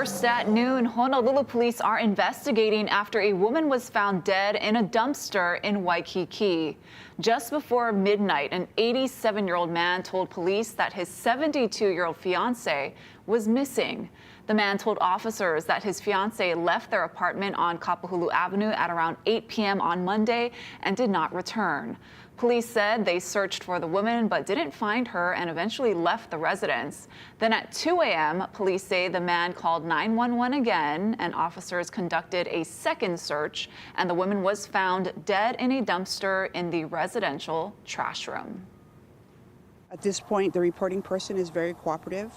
First at noon, Honolulu police are investigating after a woman was found dead in a dumpster in Waikiki. Just before midnight, an 87-year-old man told police that his 72-year-old fiancée was missing. The man told officers that his fiancée left their apartment on Kapahulu Avenue at around 8 p.m. on Monday and did not return. Police said they searched for the woman but didn't find her and eventually left the residence. Then at 2 a.m., police say the man called 911 again and officers conducted a second search, and the woman was found dead in a dumpster in the residential trash room. At this point, the reporting person is very cooperative.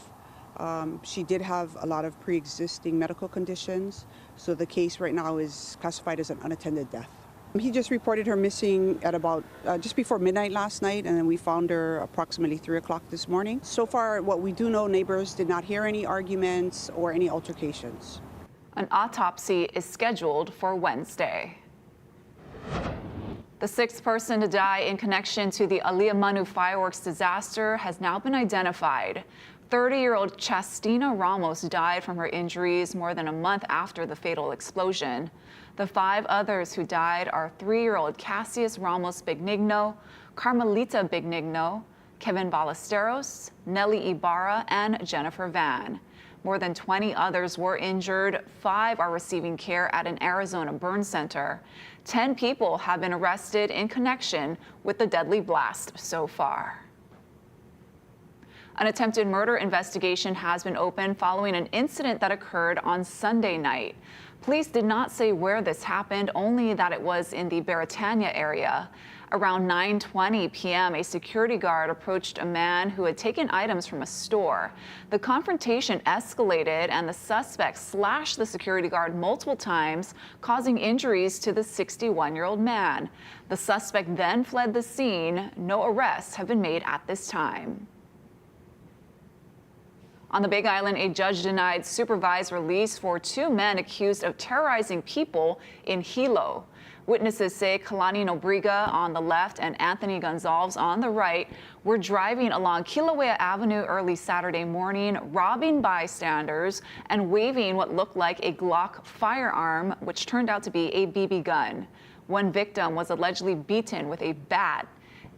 She did have a lot of pre-existing medical conditions, so the case right now is classified as an unattended death. He just reported her missing at about just before midnight last night, and then we found her approximately 3 o'clock this morning. So far, what we do know, neighbors did not hear any arguments or any altercations. An autopsy is scheduled for Wednesday. The sixth person to die in connection to the Aliamanu fireworks disaster has now been identified. 30-year-old Chastina Ramos died from her injuries more than a month after the fatal explosion. The 5 others who died are 3-year-old Cassius Ramos Benigno, Carmelita Benigno, Kevin Ballesteros, Nelly Ibarra, and Jennifer Van. More than 20 others were injured. 5 are receiving care at an Arizona burn center. 10 people have been arrested in connection with the deadly blast so far. An attempted murder investigation has been opened following an incident that occurred on Sunday night. Police did not say where this happened, only that it was in the Beretania area. Around 9:20 p.m., a security guard approached a man who had taken items from a store. The confrontation escalated and the suspect slashed the security guard multiple times, causing injuries to the 61-year-old man. The suspect then fled the scene. No arrests have been made at this time. On the Big Island, a judge denied supervised release for 2 men accused of terrorizing people in Hilo. Witnesses say Kalani Nobriga on the left and Anthony Gonzalez on the right were driving along Kilauea Avenue early Saturday morning, robbing bystanders and waving what looked like a Glock firearm, which turned out to be a BB gun. One victim was allegedly beaten with a bat.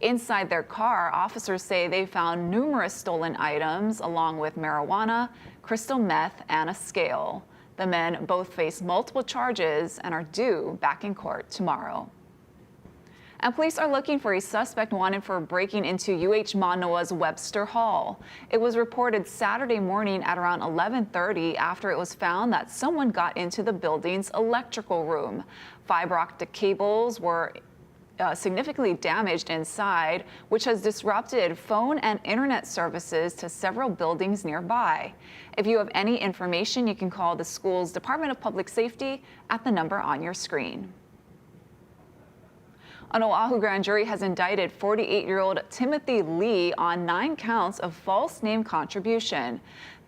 Inside their car, officers say they found numerous stolen items, along with marijuana, crystal meth, and a scale. The men both face multiple charges and are due back in court tomorrow. And police are looking for a suspect wanted for breaking into Manoa's Webster Hall. It was reported Saturday morning at around 11:30 after it was found that someone got into the building's electrical room. Fiber optic cables were significantly damaged inside, which has disrupted phone and internet services to several buildings nearby. If you have any information, you can call the school's Department of Public Safety at the number on your screen. An Oahu grand jury has indicted 48-year-old Timothy Lee on 9 counts of false name contribution.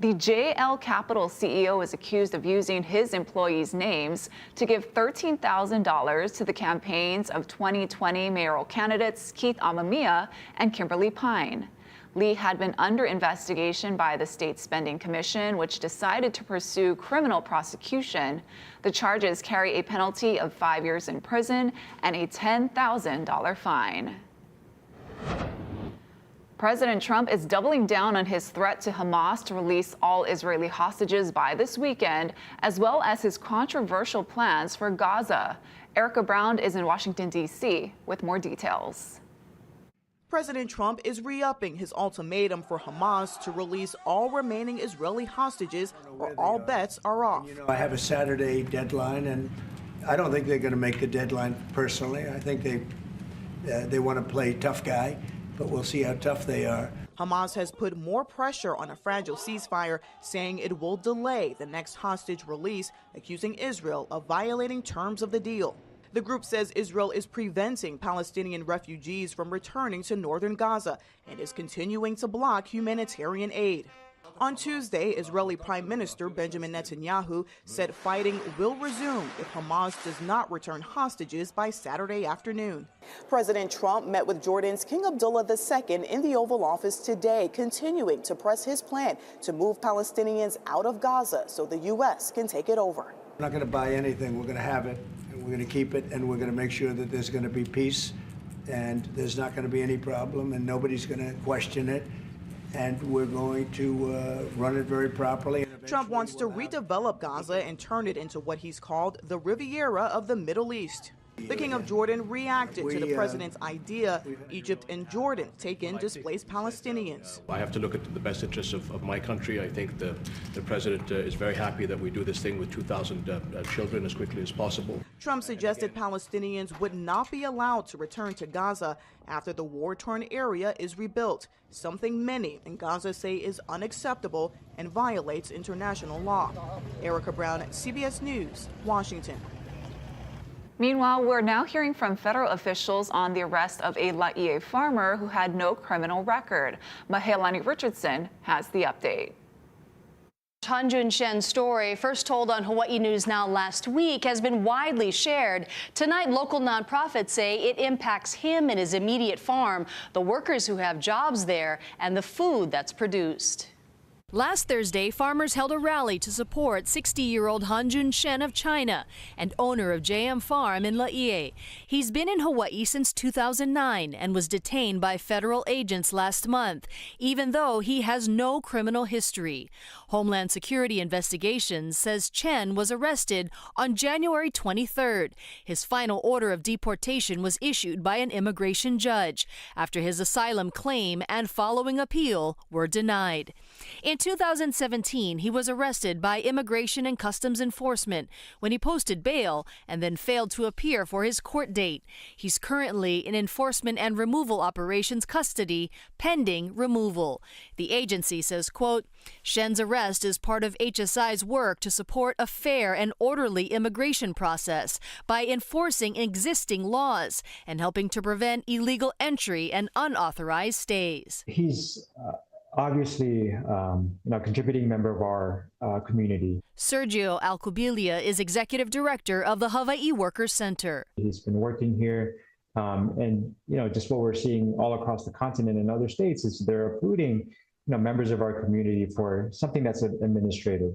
The JL Capital CEO is accused of using his employees' names to give $13,000 to the campaigns of 2020 mayoral candidates Keith Amemiya and Kimberly Pine. Lee had been under investigation by the State Spending Commission, which decided to pursue criminal prosecution. The charges carry a penalty of 5 years in prison and a $10,000 fine. President Trump is doubling down on his threat to Hamas to release all Israeli hostages by this weekend, as well as his controversial plans for Gaza. Erica Brown is in Washington, D.C. with more details. President Trump is re-upping his ultimatum for Hamas to release all remaining Israeli hostages or all bets are off. You know, I have a Saturday deadline, and I don't think they're going to make the deadline personally. I think they want to play tough guy, but we'll see how tough they are. Hamas has put more pressure on a fragile ceasefire, saying it will delay the next hostage release, accusing Israel of violating terms of the deal. The group says Israel is preventing Palestinian refugees from returning to northern Gaza and is continuing to block humanitarian aid. On Tuesday, Israeli Prime Minister Benjamin Netanyahu said fighting will resume if Hamas does not return hostages by Saturday afternoon. President Trump met with Jordan's King Abdullah II in the Oval Office today, continuing to press his plan to move Palestinians out of Gaza so the U.S. can take it over. We're not going to buy anything. We're going to have it, and we're going to keep it, and we're going to make sure that there's going to be peace, and there's not going to be any problem, and nobody's going to question it. And we're going to run it very properly. Trump wants to redevelop Gaza and turn it into what he's called the Riviera of the Middle East. The King of Jordan reacted to the president's idea Egypt and Jordan take in displaced Palestinians. I have to look at the best interests of my country. I think the president is very happy that we do this thing with 2,000 children as quickly as possible. Trump suggested Palestinians would not be allowed to return to Gaza after the war-torn area is rebuilt, something many in Gaza say is unacceptable and violates international law. Erica Brown, CBS News, Washington. Meanwhile, we're now hearing from federal officials on the arrest of a Laie farmer who had no criminal record. Mahealani Richardson has the update. Hanjun Shen's story, first told on Hawaii News Now last week, has been widely shared. Tonight, local nonprofits say it impacts him and his immediate farm, the workers who have jobs there, and the food that's produced. Last Thursday, farmers held a rally to support 60-year-old Hanjun Shen of China and owner of JM Farm in Laie. He's been in Hawaii since 2009 and was detained by federal agents last month, even though he has no criminal history. Homeland Security Investigations says Chen was arrested on January 23rd. His final order of deportation was issued by an immigration judge after his asylum claim and following appeal were denied. In 2017, he was arrested by Immigration and Customs Enforcement when he posted bail and then failed to appear for his court date. He's currently in Enforcement and Removal Operations custody, pending removal. The agency says, quote, Shen's arrest is part of HSI's work to support a fair and orderly immigration process by enforcing existing laws and helping to prevent illegal entry and unauthorized stays. He's obviously, contributing member of our community. Sergio Alcubilia is executive director of the Hawaii Workers Center. He's been working here, and just what we're seeing all across the continent and other states is they're uprooting, members of our community for something that's administrative.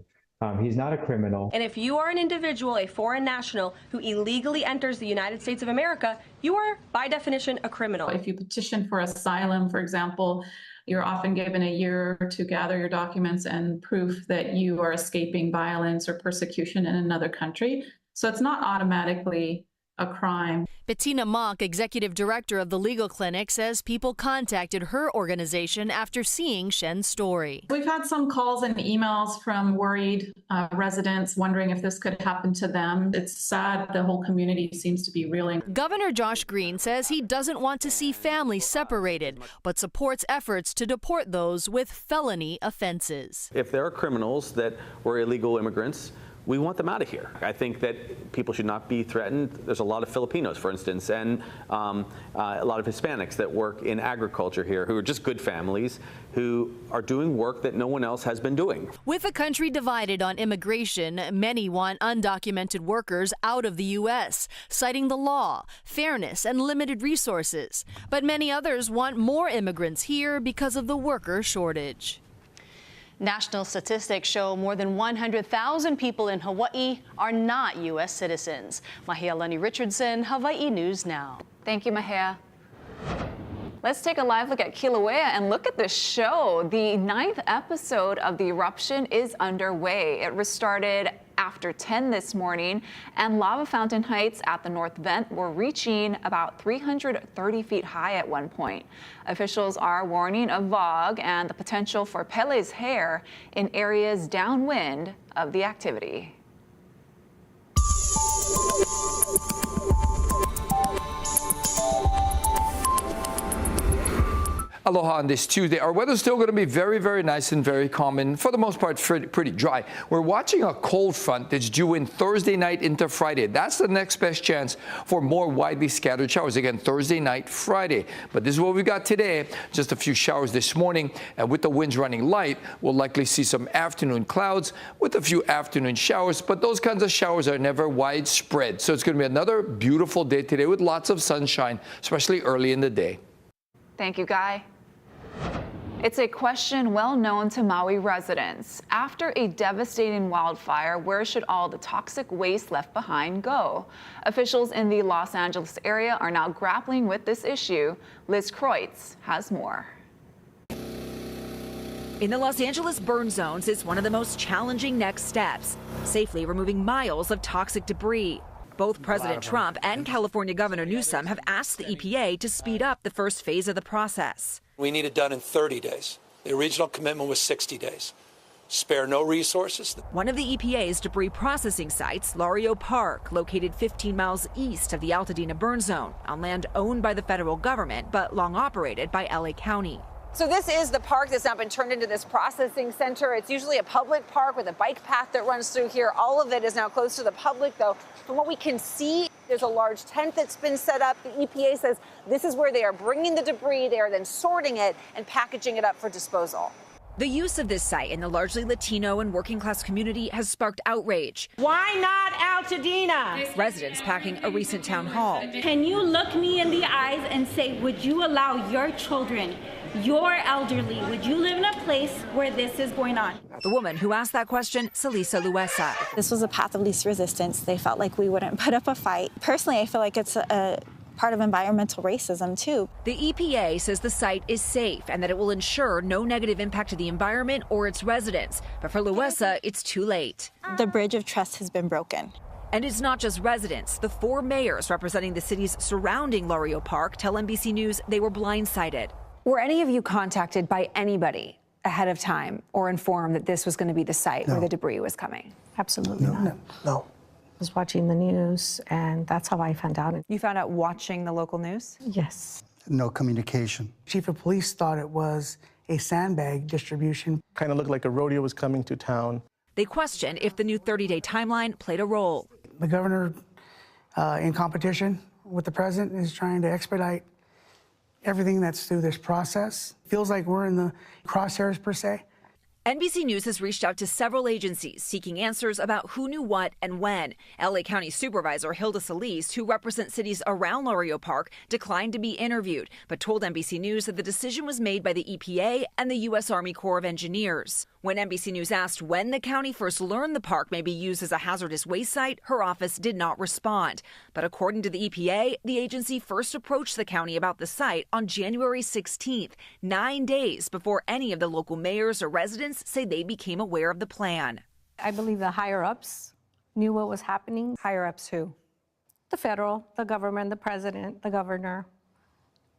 He's not a criminal. And if you are an individual, a foreign national, who illegally enters the United States of America, you are, by definition, a criminal. If you petition for asylum, for example, you're often given a year to gather your documents and proof that you are escaping violence or persecution in another country. So it's not automatically a crime. Bettina Mock, executive director of the legal clinic, says people contacted her organization after seeing Shen's story. We've had some calls and emails from worried residents wondering if this could happen to them. It's sad the whole community seems to be reeling. Governor Josh Green says he doesn't want to see families separated, but supports efforts to deport those with felony offenses. If there are criminals that were illegal immigrants, we want them out of here. I think that people should not be threatened. There's a lot of Filipinos, for instance, and a lot of Hispanics that work in agriculture here who are just good families who are doing work that no one else has been doing. With the country divided on immigration, many want undocumented workers out of the U.S., citing the law, fairness, and limited resources. But many others want more immigrants here because of the worker shortage. National statistics show more than 100,000 people in Hawaii are not U.S. citizens. Mahealani Richardson, Hawaii News Now. Thank you, Mahea. Let's take a live look at Kilauea and look at the show. The 9th episode of The Eruption is underway. It restarted after 10 this morning, and lava fountain heights at the north vent were reaching about 330 feet high at one point. Officials are warning of fog and the potential for Pele's hair in areas downwind of the activity. Aloha on this Tuesday. Our weather's still going to be very, very nice and very calm, and for the most part, pretty dry. We're watching a cold front that's due in Thursday night into Friday. That's the next best chance for more widely scattered showers. Again, Thursday night, Friday. But this is what we got today. Just a few showers this morning, and with the winds running light, we'll likely see some afternoon clouds with a few afternoon showers, but those kinds of showers are never widespread. So it's going to be another beautiful day today with lots of sunshine, especially early in the day. Thank you, Guy. It's a question well known to Maui residents. After a devastating wildfire, where should all the toxic waste left behind go? Officials in the Los Angeles area are now grappling with this issue. Liz Kreutz has more. In the Los Angeles burn zones, it's one of the most challenging next steps, safely removing miles of toxic debris. Both President Trump and California Governor Newsom have asked the EPA to speed up the first phase of the process. We need it done in 30 days. The original commitment was 60 days. Spare no resources. One of the EPA's debris processing sites, Lario Park, located 15 miles east of the Altadena burn zone, on land owned by the federal government, but long operated by LA County. So this is the park that's now been turned into this processing center. It's usually a public park with a bike path that runs through here. All of it is now closed to the public, though. From what we can see, there's a large tent that's been set up. The EPA says this is where they are bringing the debris. They are then sorting it and packaging it up for disposal. The use of this site in the largely Latino and working class community has sparked outrage. Why not Altadena? Residents packing a recent town hall. Can you look me in the eyes and say, would you allow your children, your elderly, would you live in a place where this is going on? The woman who asked that question, Celisa Luesa. This was a path of least resistance. They felt like we wouldn't put up a fight. Personally, I feel like it's a part of environmental racism, too. The EPA says the site is safe and that it will ensure no negative impact to the environment or its residents. But for Luesa, it's too late. The bridge of trust has been broken. And it's not just residents. The 4 mayors representing the cities surrounding Lario Park tell NBC News they were blindsided. Were any of you contacted by anybody ahead of time or informed that this was going to be the site where the debris was coming? Absolutely not. No. I was watching the news, and that's how I found out. You found out watching the local news? Yes. No communication. Chief of police thought it was a sandbag distribution. Kind of looked like a rodeo was coming to town. They question if the new 30-day timeline played a role. The governor, in competition with the president, is trying to expedite everything that's through this process. Feels like we're in the crosshairs, per se. NBC News has reached out to several agencies seeking answers about who knew what and when. LA County Supervisor Hilda Solis, who represents cities around Lario Park, declined to be interviewed, but told NBC News that the decision was made by the EPA and the U.S. Army Corps of Engineers. When NBC News asked when the county first learned the park may be used as a hazardous waste site, her office did not respond. But according to the EPA, the agency first approached the county about the site on January 16th, 9 days before any of the local mayors or residents say they became aware of the plan. I believe the higher-ups knew what was happening. Higher-ups who? The federal, the government, the president, the governor.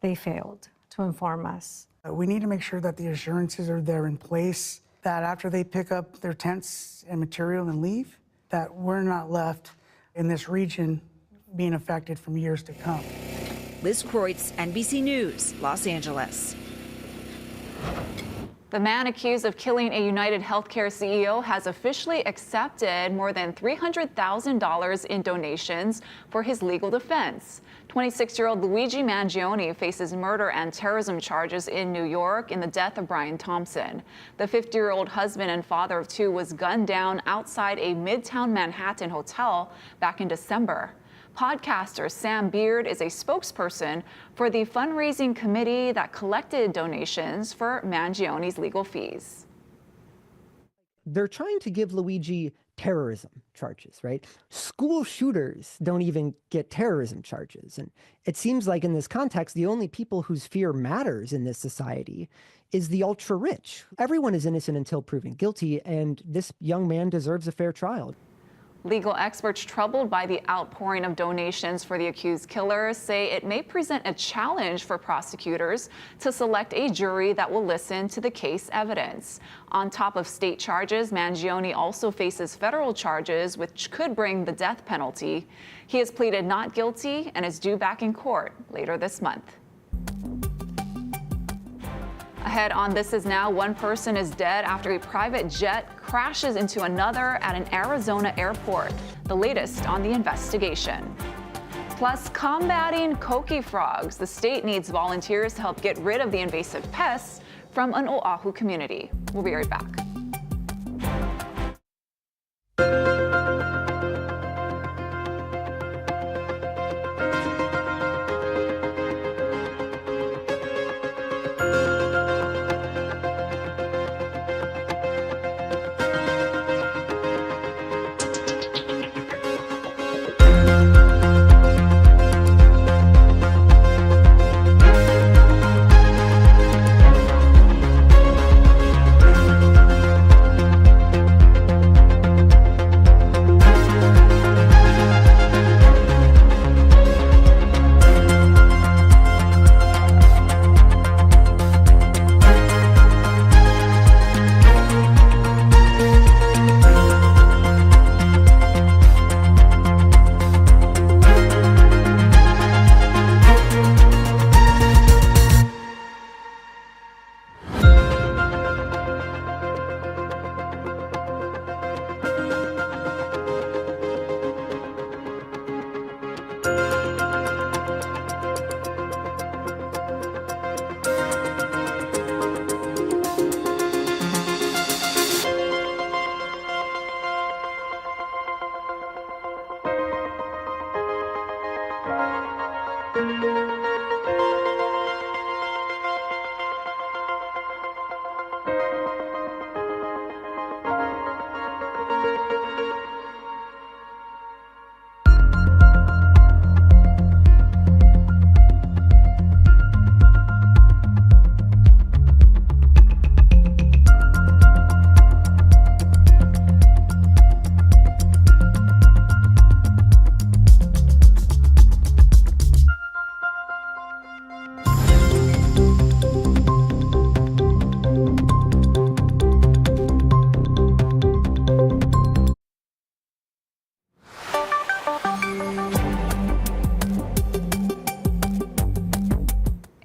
They failed to inform us. We need to make sure that the assurances are there in place, that after they pick up their tents and material and leave, that we're not left in this region being affected from years to come. Liz Kreutz, NBC News, Los Angeles. The man accused of killing a United Healthcare CEO has officially accepted more than $300,000 in donations for his legal defense. 26-year-old Luigi Mangione faces murder and terrorism charges in New York in the death of Brian Thompson. The 50-year-old husband and father of 2 was gunned down outside a Midtown Manhattan hotel back in December. Podcaster Sam Beard is a spokesperson for the fundraising committee that collected donations for Mangione's legal fees. They're trying to give Luigi terrorism charges, right? School shooters don't even get terrorism charges. And it seems like in this context, the only people whose fear matters in this society is the ultra rich. Everyone is innocent until proven guilty, and this young man deserves a fair trial. Legal experts troubled by the outpouring of donations for the accused killer say it may present a challenge for prosecutors to select a jury that will listen to the case evidence. On top of state charges, Mangione also faces federal charges which could bring the death penalty. He has pleaded not guilty and is due back in court later this month. Ahead on This Is Now, one person is dead after a private jet crashes into another at an Arizona airport. The latest on the investigation. Plus, combating Coqui frogs. The state needs volunteers to help get rid of the invasive pests from an Oahu community. We'll be right back.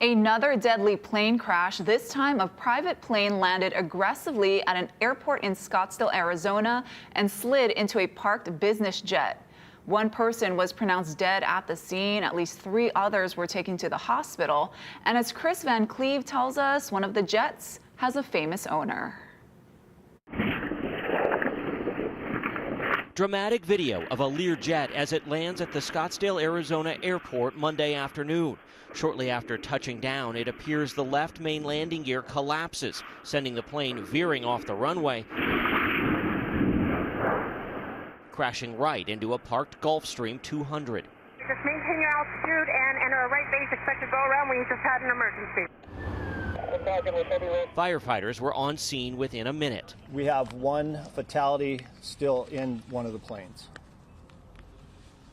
Another deadly plane crash. This time a private plane landed aggressively at an airport in Scottsdale, Arizona, and slid into a parked business jet. One person was pronounced dead at the scene. At least 3 others were taken to the hospital. And as Chris Van Cleve tells us, one of the jets has a famous owner. Dramatic video of a Lear jet as it lands at the Scottsdale, Arizona airport Monday afternoon. Shortly after touching down, it appears the left main landing gear collapses, sending the plane veering off the runway, crashing right into a parked Gulfstream 200. Just maintain your altitude and enter a right base. Expect to go around. We just had an emergency. Firefighters were on scene within a minute. We have one fatality still in one of the planes.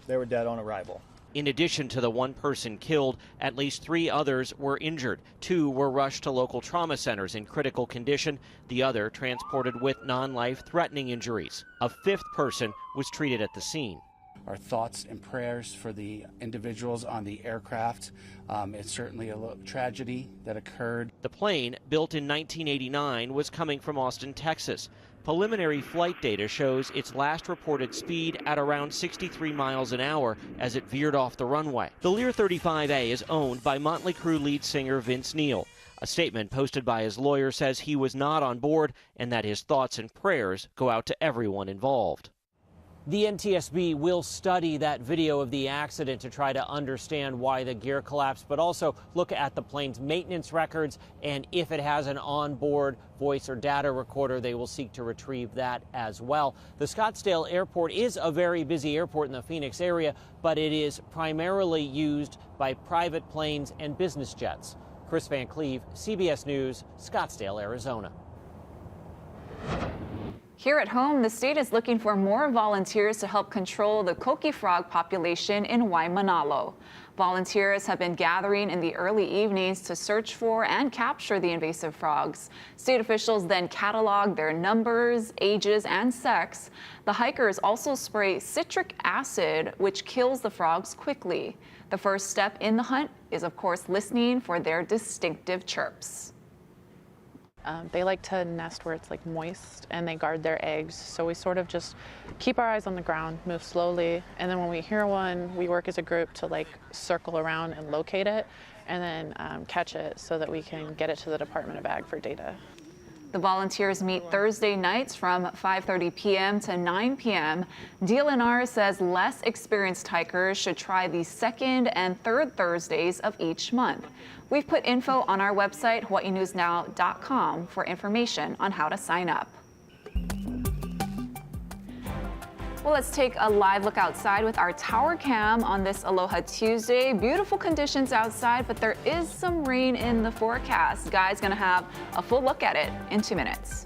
They were dead on arrival. In addition to the one person killed, at least 3 others were injured. 2 were rushed to local trauma centers in critical condition. The other transported with non-life-threatening injuries. A 5th person was treated at the scene. Our thoughts and prayers for the individuals on the aircraft. It's certainly a tragedy that occurred. The plane, built in 1989, was coming from Austin, Texas. Preliminary flight data shows its last reported speed at around 63 miles an hour as it veered off the runway. The Lear 35A is owned by Motley Crue lead singer Vince Neil. A statement posted by his lawyer says he was not on board and that his thoughts and prayers go out to everyone involved. The NTSB will study that video of the accident to try to understand why the gear collapsed, but also look at the plane's maintenance records, and if it has an onboard voice or data recorder, they will seek to retrieve that as well. The Scottsdale Airport is a very busy airport in the Phoenix area, but it is primarily used by private planes and business jets. Chris Van Cleve, CBS News, Scottsdale, Arizona. Here at home, the state is looking for more volunteers to help control the Coqui frog population in Waimanalo. Volunteers have been gathering in the early evenings to search for and capture the invasive frogs. State officials then catalog their numbers, ages, and sex. The hikers also spray citric acid, which kills the frogs quickly. The first step in the hunt is, of course, listening for their distinctive chirps. They like to nest where it's like moist and they guard their eggs. So we sort of just keep our eyes on the ground, move slowly. And then when we hear one, we work as a group to like circle around and locate it and then catch it so that we can get it to the Department of Ag for data. The volunteers meet Thursday nights from 5:30 p.m. to 9 p.m. DLNR says less experienced hikers should try the second and third Thursdays of each month. We've put info on our website, hawaiinewsnow.com, for information on how to sign up. Well, let's take a live look outside with our tower cam on this Aloha Tuesday. Beautiful conditions outside, but there is some rain in the forecast. Guy's gonna have a full look at it in 2 minutes.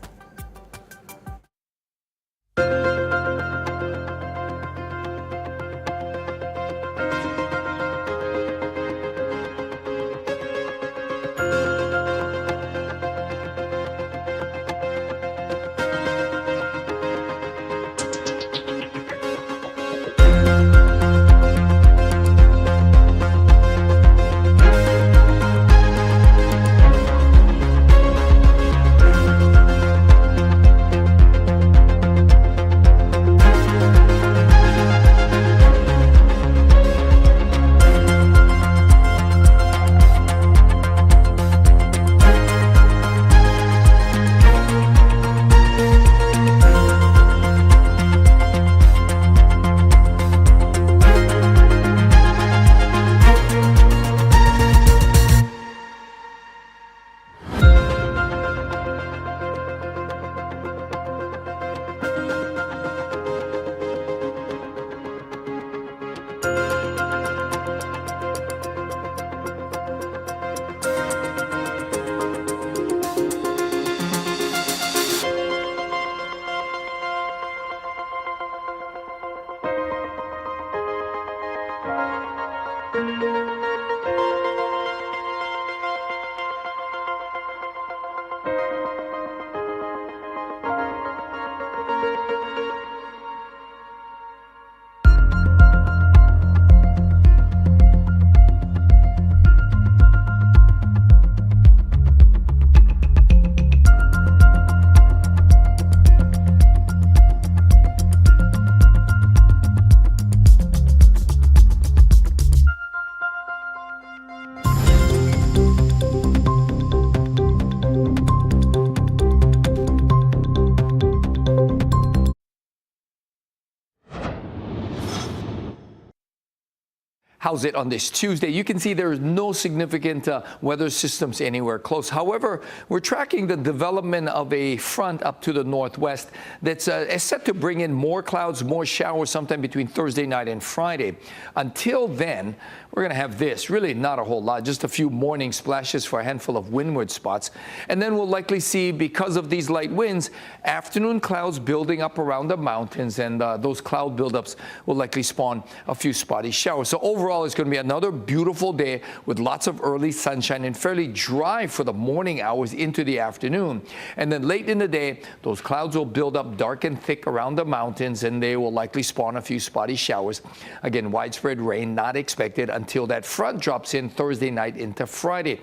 How's it on this Tuesday? You can see there is no significant weather systems anywhere close. However, we're tracking the development of a front up to the northwest that's set to bring in more clouds, more showers sometime between Thursday night and Friday. Until then, we're going to have this, really not a whole lot, just a few morning splashes for a handful of windward spots. And then we'll likely see, because of these light winds, afternoon clouds building up around the mountains, and those cloud buildups will likely spawn a few spotty showers. So overall, it's going to be another beautiful day with lots of early sunshine and fairly dry for the morning hours into the afternoon. And then late in the day, those clouds will build up dark and thick around the mountains, and they will likely spawn a few spotty showers. Again, widespread rain not expected until that front drops in Thursday night into Friday.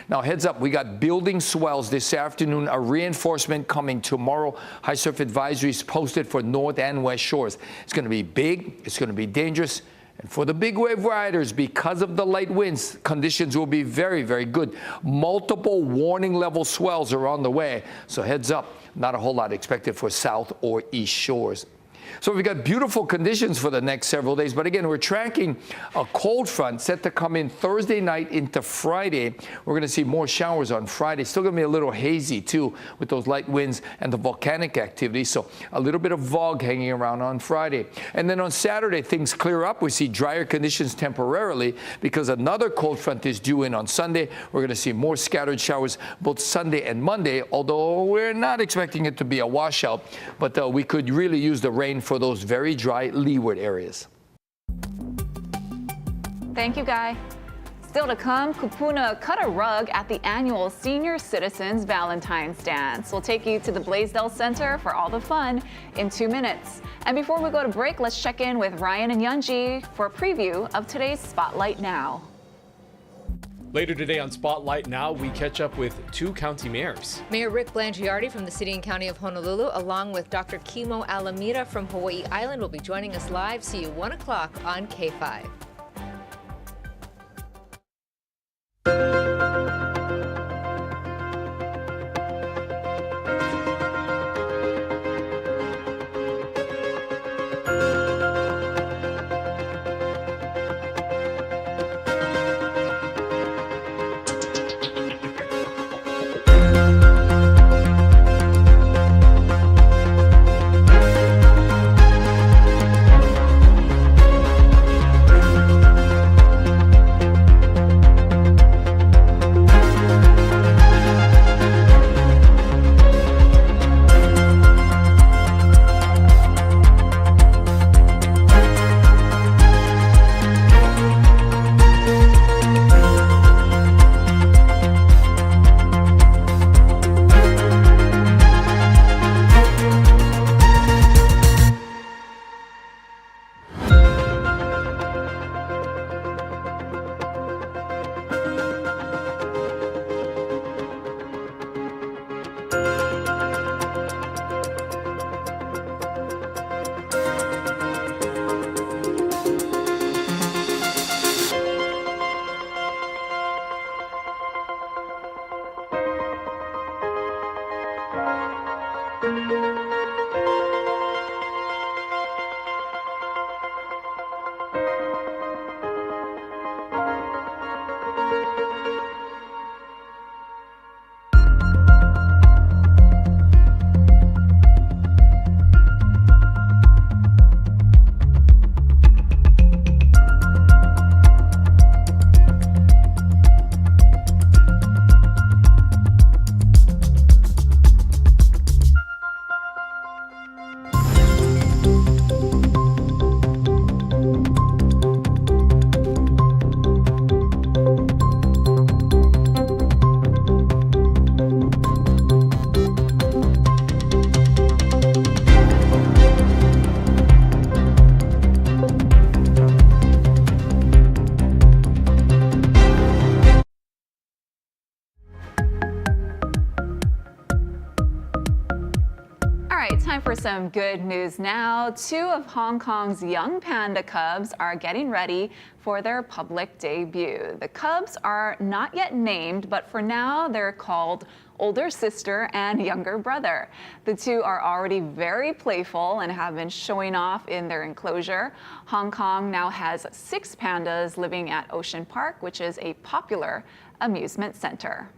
Now, heads up, we got building swells this afternoon, a reinforcement coming tomorrow. High surf advisories posted for north and west shores. It's going to be big, it's going to be dangerous. And for the big wave riders, because of the light winds, conditions will be very, very good. Multiple warning level swells are on the way, so heads up, not a whole lot expected for south or east shores. So we've got beautiful conditions for the next several days. But again, we're tracking a cold front set to come in Thursday night into Friday. We're going to see more showers on Friday. Still going to be a little hazy, too, with those light winds and the volcanic activity. So a little bit of fog hanging around on Friday. And then on Saturday, things clear up. We see drier conditions temporarily because another cold front is due in on Sunday. We're going to see more scattered showers both Sunday and Monday, although we're not expecting it to be a washout. But we could really use the rain for those very dry leeward areas. Thank you, Guy. Still to come, Kupuna cut a rug at the annual Senior Citizens Valentine's Dance. We'll take you to the Blaisdell Center for all the fun in 2 minutes. And before we go to break, let's check in with Ryan and Yunji for a preview of today's Spotlight Now. Later today on Spotlight Now, we catch up with 2 county mayors. Mayor Rick Blangiardi from the City and County of Honolulu, along with Dr. Kimo Alamira from Hawaii Island, will be joining us live. See you 1 o'clock on K5. Time for some good news now. 2 of Hong Kong's young panda cubs are getting ready for their public debut. The cubs are not yet named, but for now they're called older sister and younger brother. The 2 are already very playful and have been showing off in their enclosure. Hong Kong now has 6 pandas living at Ocean Park, which is a popular amusement center.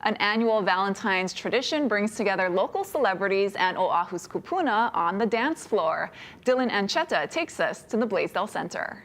An annual Valentine's tradition brings together local celebrities and Oahu's kupuna on the dance floor. Dylan Ancheta takes us to the Blaisdell Center.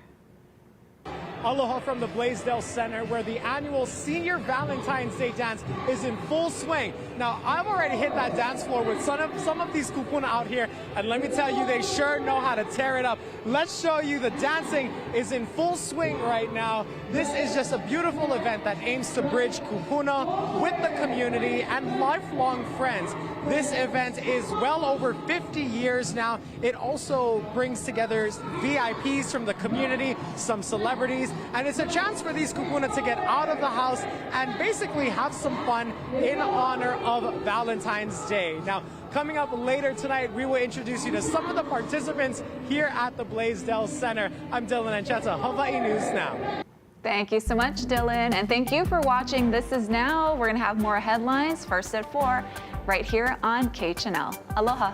Aloha from the Blaisdell Center, where the annual Senior Valentine's Day dance is in full swing. Now, I've already hit that dance floor with some of these kupuna out here, and let me tell you, they sure know how to tear it up. Let's show you the dancing is in full swing right now. This is just a beautiful event that aims to bridge kupuna with the community and lifelong friends. This event is well over 50 years now. It also brings together VIPs from the community, some celebrities, and it's a chance for these kupuna to get out of the house and basically have some fun in honor of Valentine's Day. Now, coming up later tonight, we will introduce you to some of the participants here at the Blaisdell Center. I'm Dylan Ancheta, Hawaii News Now. Thank you so much, Dylan, and thank you for watching This Is Now. We're going to have more headlines first at 4 right here on K Channel. Aloha.